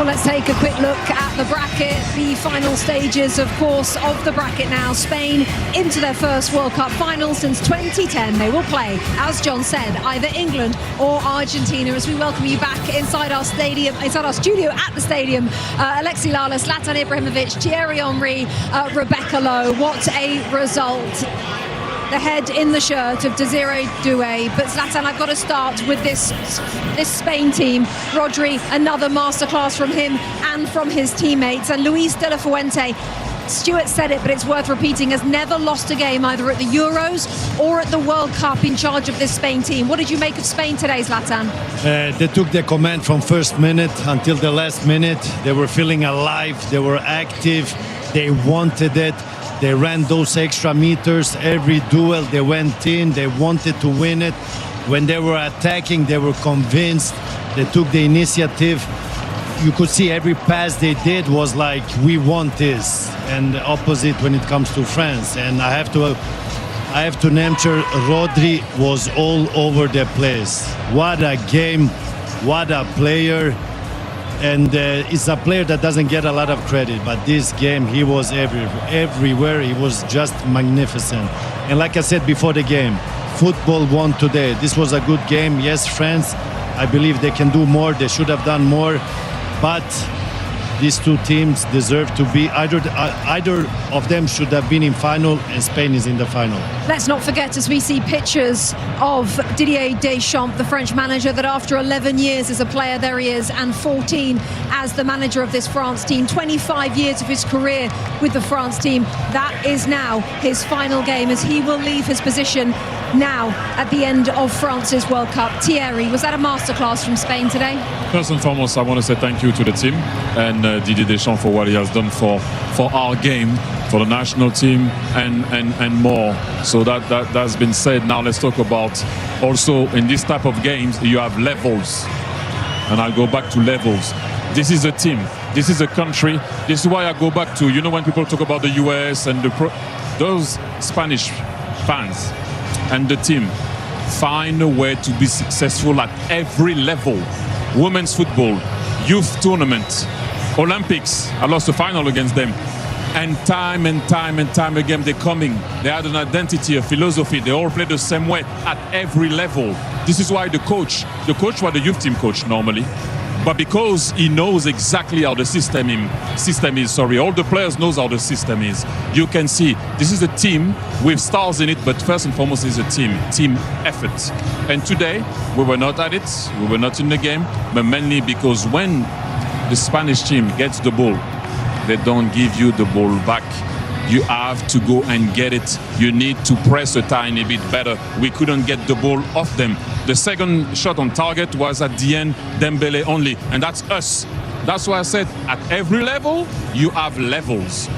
Well, let's take a quick look at the bracket, the final stages, of course, of the bracket now. Spain into their first World Cup final since 2010. They will play, as John said, either England or Argentina. As we welcome you back inside our stadium, inside our studio at the stadium, Alexi Lalas, Zlatan Ibrahimovic, Thierry Henry, Rebecca Lowe. What a result. The head in the shirt of Desiree Doué. But Zlatan, I've got to start with this Spain team. Rodri, another masterclass from him and from his teammates. And Luis de la Fuente, Stuart said it, but it's worth repeating, has never lost a game either at the Euros or at the World Cup in charge of this Spain team. What did you make of Spain today, Zlatan? They took the command from first minute until the last minute. They were feeling alive, they were active, they wanted it. They ran those extra meters, every duel they went in, they wanted to win it. When they were attacking, they were convinced, they took the initiative. You could see every pass they did was like, we want this. And the opposite when it comes to France. And I have to name Rodri was all over the place. What a game, what a player. And it's a player that doesn't get a lot of credit, but this game he was everywhere. He was just magnificent. And like I said before the game, football won today. This was a good game. Yes, France, I believe they can do more. They should have done more. But these two teams deserve to be, either of them should have been in final, and Spain is in the final. Let's not forget, as we see pictures of Didier Deschamps, the French manager, that after 11 years as a player, there he is, and 14 as the manager of this France team, 25 years of his career with the France team. That is now his final game, as he will leave his position now at the end of France's World Cup. Thierry, was that a masterclass from Spain today? First and foremost, I want to say thank you to the team and Didier Deschamps for what he has done for our game, for the national team, and more. So that's been said. Now let's talk about also in this type of games you have levels, and I'll go back to levels. This is a team. This is a country. This is why I go back to, you know, when people talk about the US and those Spanish fans and the team find a way to be successful at every level. Women's football, youth tournament, Olympics. I lost the final against them. And time again, they're coming. They had an identity, a philosophy. They all play the same way at every level. This is why the coach was the youth team coach normally. But because he knows exactly how the system is, all the players knows how the system is. You can see this is a team with stars in it, but first and foremost is a team effort. And today we were not at it, we were not in the game, but mainly because when the Spanish team gets the ball, they don't give you the ball back. You have to go and get it. You need to press a tiny bit better. We couldn't get the ball off them. The second shot on target was at the end, Dembele only, and that's us. That's why I said at every level, you have levels.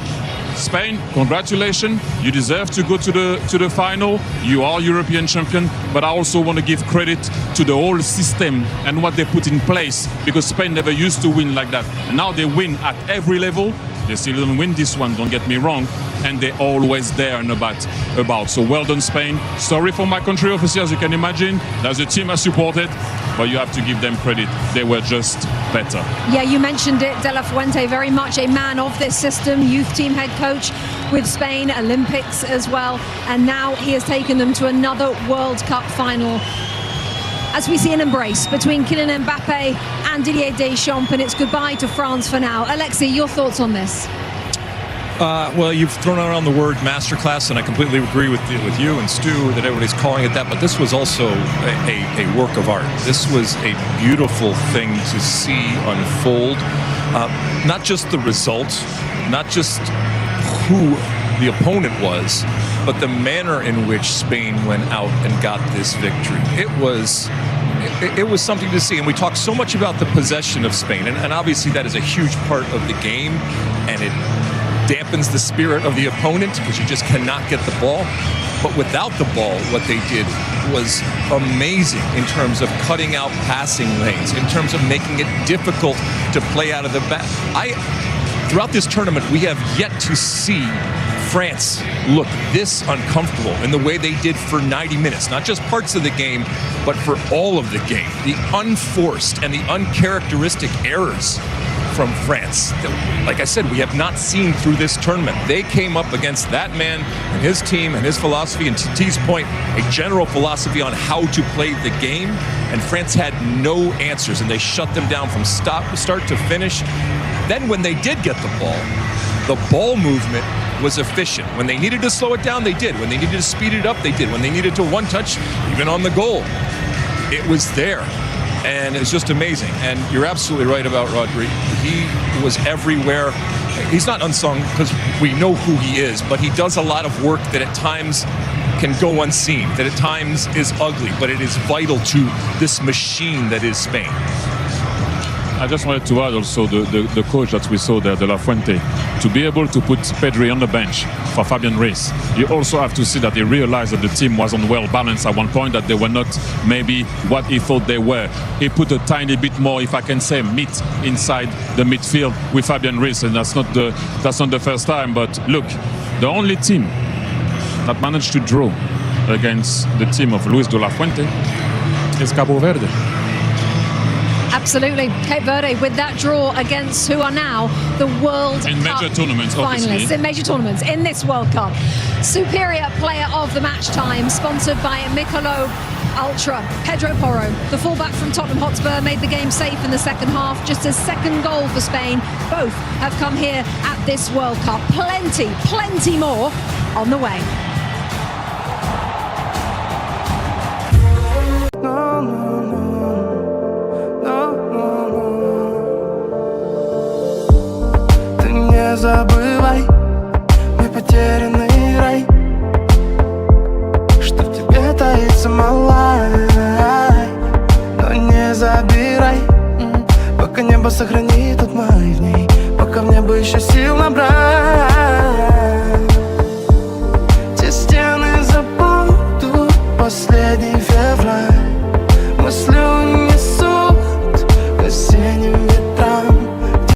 Spain, congratulations. You deserve to go to the final. You are European champion, but I also want to give credit to the whole system and what they put in place, because Spain never used to win like that. And now they win at every level. They still don't win this one, don't get me wrong, and they're always there and about. So well done, Spain. Sorry for my country, obviously, as you can imagine. That's a team I supported, but you have to give them credit. They were just better. Yeah, you mentioned it. De La Fuente, very much a man of this system, youth team head coach with Spain, Olympics as well, and now he has taken them to another World Cup final. As we see an embrace between Kylian MBAPPE and Didier Deschamps, and it's goodbye to France for now. Alexi, your thoughts on this? Well, you've thrown around the word masterclass, and I completely agree with you and Stu that everybody's calling it that, but this was also a work of art. This was a beautiful thing to see unfold. Not just the result, not just who the opponent was, but the manner in which Spain went out and got this victory. It was something to see, and we talk so much about the possession of Spain, and obviously that is a huge part of the game, and it dampens the spirit of the opponent because you just cannot get the ball. But without the ball, what they did was amazing in terms of cutting out passing lanes, in terms of making it difficult to play out of the back. Throughout this tournament, we have yet to see France look this uncomfortable in the way they did for 90 minutes, not just parts of the game, but for all of the game. The unforced and the uncharacteristic errors from France. Like I said, we have not seen through this tournament. They came up against that man and his team and his philosophy, and to T's point, a general philosophy on how to play the game, and France had no answers, and they shut them down from start to finish. Then when they did get the ball movement was efficient. When they needed to slow it down, they did. When they needed to speed it up, they did. When they needed to one touch, even on the goal, it was there. And it's just amazing. And you're absolutely right about Rodri. He was everywhere. He's not unsung because we know who he is, but he does a lot of work that at times can go unseen, that at times is ugly, but it is vital to this machine that is Spain. I just wanted to add also the coach that we saw there, De La Fuente, to be able to put Pedri on the bench for Fabian Ruiz. You also have to see that he realized that the team wasn't well balanced at one point, that they were not maybe what he thought they were. He put a tiny bit more, if I can say, meat inside the midfield with Fabian Ruiz, and that's not the first time. But look, the only team that managed to draw against the team of Luis De La Fuente is Cabo Verde. Absolutely. Cape Verde with that draw against who are now the World in Cup major tournaments, finalists. In major tournaments in this World Cup. Superior player of the match time, sponsored by Michelob Ultra. Pedro Porro, the fullback from Tottenham Hotspur, made the game safe in the second half. Just a second goal for Spain. Both have come here at this World Cup. Plenty more on the way. Не забывай, мой потерянный рай, что в тебе таится малая. Но не забирай, пока небо сохранит тот май в ней, пока в небо еще сил набрать.